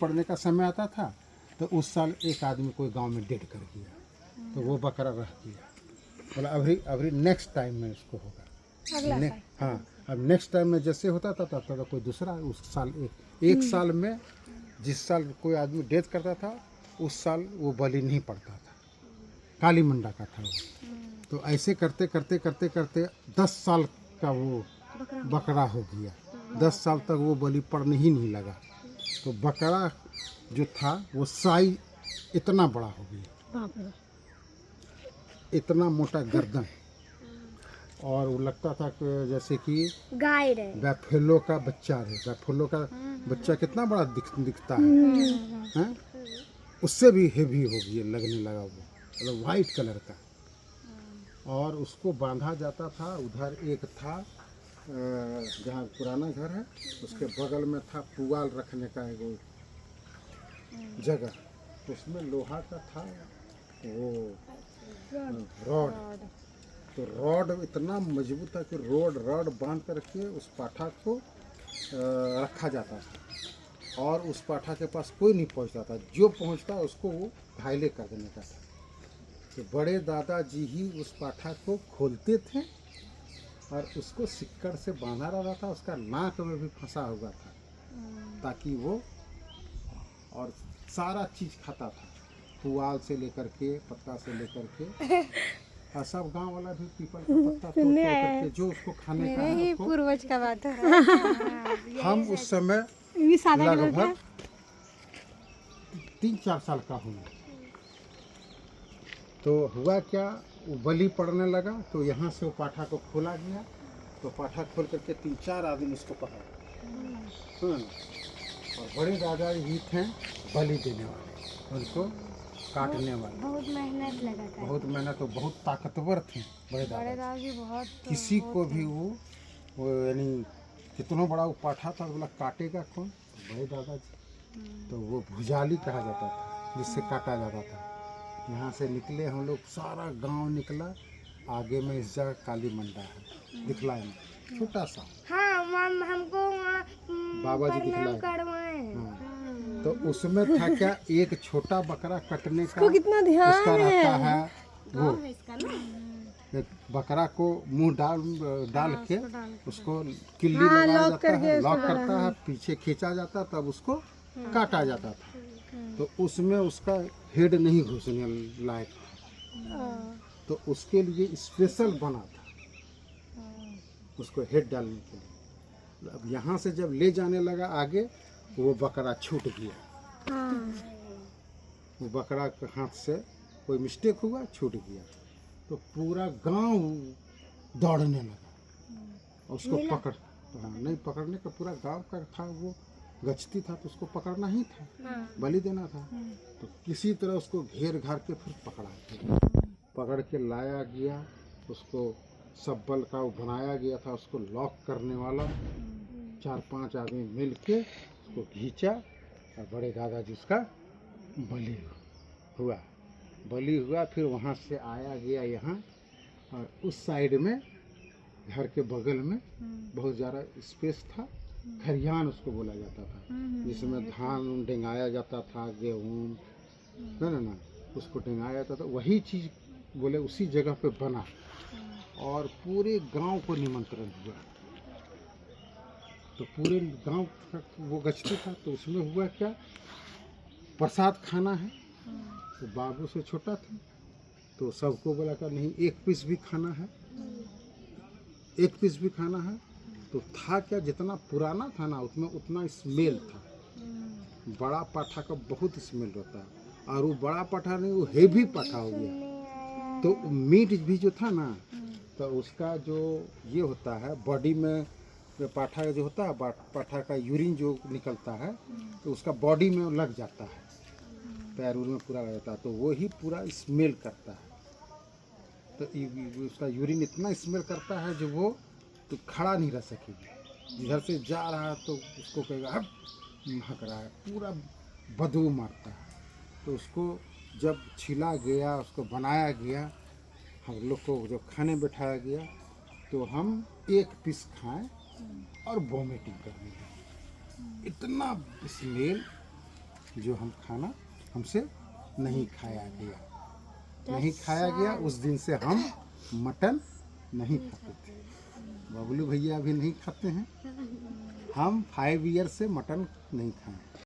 पड़ने का समय आता था तो उस साल एक आदमी कोई गांव में डेड कर गया तो वो बकरा रह गया। बोला अभी नेक्स्ट टाइम में इसको होगा। हाँ, अब नेक्स्ट टाइम में जैसे होता था तब तक कोई दूसरा उस साल एक साल में जिस साल कोई आदमी डेथ करता था उस साल वो बलि नहीं पड़ता था, काली मंडा का था वो। तो ऐसे करते करते करते करते 10 साल का वो बकरा हो गया। 10 साल तक वो बलि पड़ने ही नहीं लगा। तो बकरा जो था वो साई इतना बड़ा हो गया, इतना मोटा गर्दन, और वो लगता था कि जैसे कि गाय है, बैफेलो का बच्चा है। बैफेलो का बच्चा कितना बड़ा दिखता है, उससे भी हेवी हो गया, लगने लगा वो, मतलब वाइट कलर का। और उसको बांधा जाता था। उधर एक था जहाँ पुराना घर है उसके बगल में था पुआल रखने का एक जगह, तो उसमें लोहा का था वो रॉड। तो रॉड इतना मजबूत था कि रॉड बांध करके उस पाठा को रखा जाता था, और उस पाठा के पास कोई नहीं पहुंचता था, जो पहुंचता उसको वो घायले कर देने का था। तो बड़े दादाजी ही उस पाठा को खोलते थे और उसको सिक्कड़ से बांधा रहता था, उसका नाक में भी फंसा हुआ था ताकि वो, और सारा चीज़ खाता था, पुआल से लेकर के पत्ता से लेकर के, और सब गांव वाला भी पीपल का पत्ता तोड़ करके जो उसको खाने का है उसको। पूर्वज का बात है। हम उस समय लगभग 3-4 साल का हुआ। तो हुआ क्या, वो बलि पड़ने लगा तो यहाँ से वो पाठा को खोला गया। तो पाठा खोल करके 3-4 आदमी उसको पकड़ा। और बड़े दादा ही थे बलि देने वाले, उनको काटने वाले। बहुत मेहनत लगा था, बहुत मेहनत, तो बहुत ताकतवर थे बड़े दादा। बहुत किसी को भी वो यानी कितना बड़ा वो पाठा था, बोला काटेगा कौन, बड़े दादाजी। तो वो भुजाली कहा जाता था जिससे काटा जाता था। यहाँ से निकले हम लोग, सारा गांव निकला, आगे में इस जगह काली मंडा है, दिखलाए में छोटा सा। हाँ, हमको बाबा जी दिखलाए। हाँ, तो उसमें था क्या, एक छोटा बकरा कटने का कितना ध्यान उसका रहता है वो, एक बकरा को मुंह डाल के उसको किल्ली लगाया जाता है, लॉक करता है, पीछे खींचा जाता है, तब उसको काटा जाता था। तो उसमें उसका हेड नहीं घुसने लायक था, तो उसके लिए स्पेशल बना था उसको हेड डालने के लिए। अब यहाँ से जब ले जाने लगा आगे, वो बकरा छूट गया। वो बकरा के हाथ से कोई मिस्टेक हुआ, छूट गया। तो पूरा गांव दौड़ने लगा उसको पकड़। हाँ, नहीं पकड़ने का पूरा गांव का था, वो गचती था तो उसको पकड़ना ही था, बलि देना था। तो किसी तरह उसको घेर घार के फिर पकड़ के लाया गया। उसको सब्बल का वो बनाया गया था, उसको लॉक करने वाला 4-5 आदमी मिल के उसको खींचा, और बड़े दादाजी उसका बलि हुआ। फिर वहाँ से आया गया यहाँ, और उस साइड में घर के बगल में बहुत ज़्यादा स्पेस था, खरियान उसको बोला जाता था, जिसमें धान डेंगाया जाता था, गेहूँ ना उसको डेंगाया जाता था। वही चीज़ बोले उसी जगह पे बना, और पूरे गांव को निमंत्रण हुआ। तो पूरे गांव का वो गचती था। तो उसमें हुआ क्या, प्रसाद खाना है। तो बाबू से छोटा था तो सबको बोला था नहीं, एक पीस भी खाना है। तो था क्या, जितना पुराना था ना उसमें उतना स्मेल था। बड़ा पाठा का बहुत स्मेल होता है, और वो बड़ा पाठा नहीं, वो हेवी पाठा हो गया। तो मीट भी जो था ना, तो उसका जो ये होता है बॉडी में, जो पाठा जो होता है, पाठा का यूरिन जो निकलता है तो उसका बॉडी में लग जाता है, पैर में पूरा लग जाता है, तो वो ही पूरा स्मेल करता है। तो उसका यूरिन इतना स्मेल करता है जो वो तो खड़ा नहीं रह सकेगी, इधर से जा रहा है तो उसको कहेगा हट, महक रहा है, पूरा बदबू मारता है। तो उसको जब छिला गया, उसको बनाया गया, हम लोग को जो खाने बैठाया गया, तो हम एक पीस खाएं और वॉमिटिंग करने लगे। इतना स्मेल जो हम खाना हमसे नहीं खाया गया, नहीं खाया गया। उस दिन से हम मटन नहीं खाते थे। बबलू भैया अभी नहीं खाते हैं। हम 5 ईयर से मटन नहीं खाए।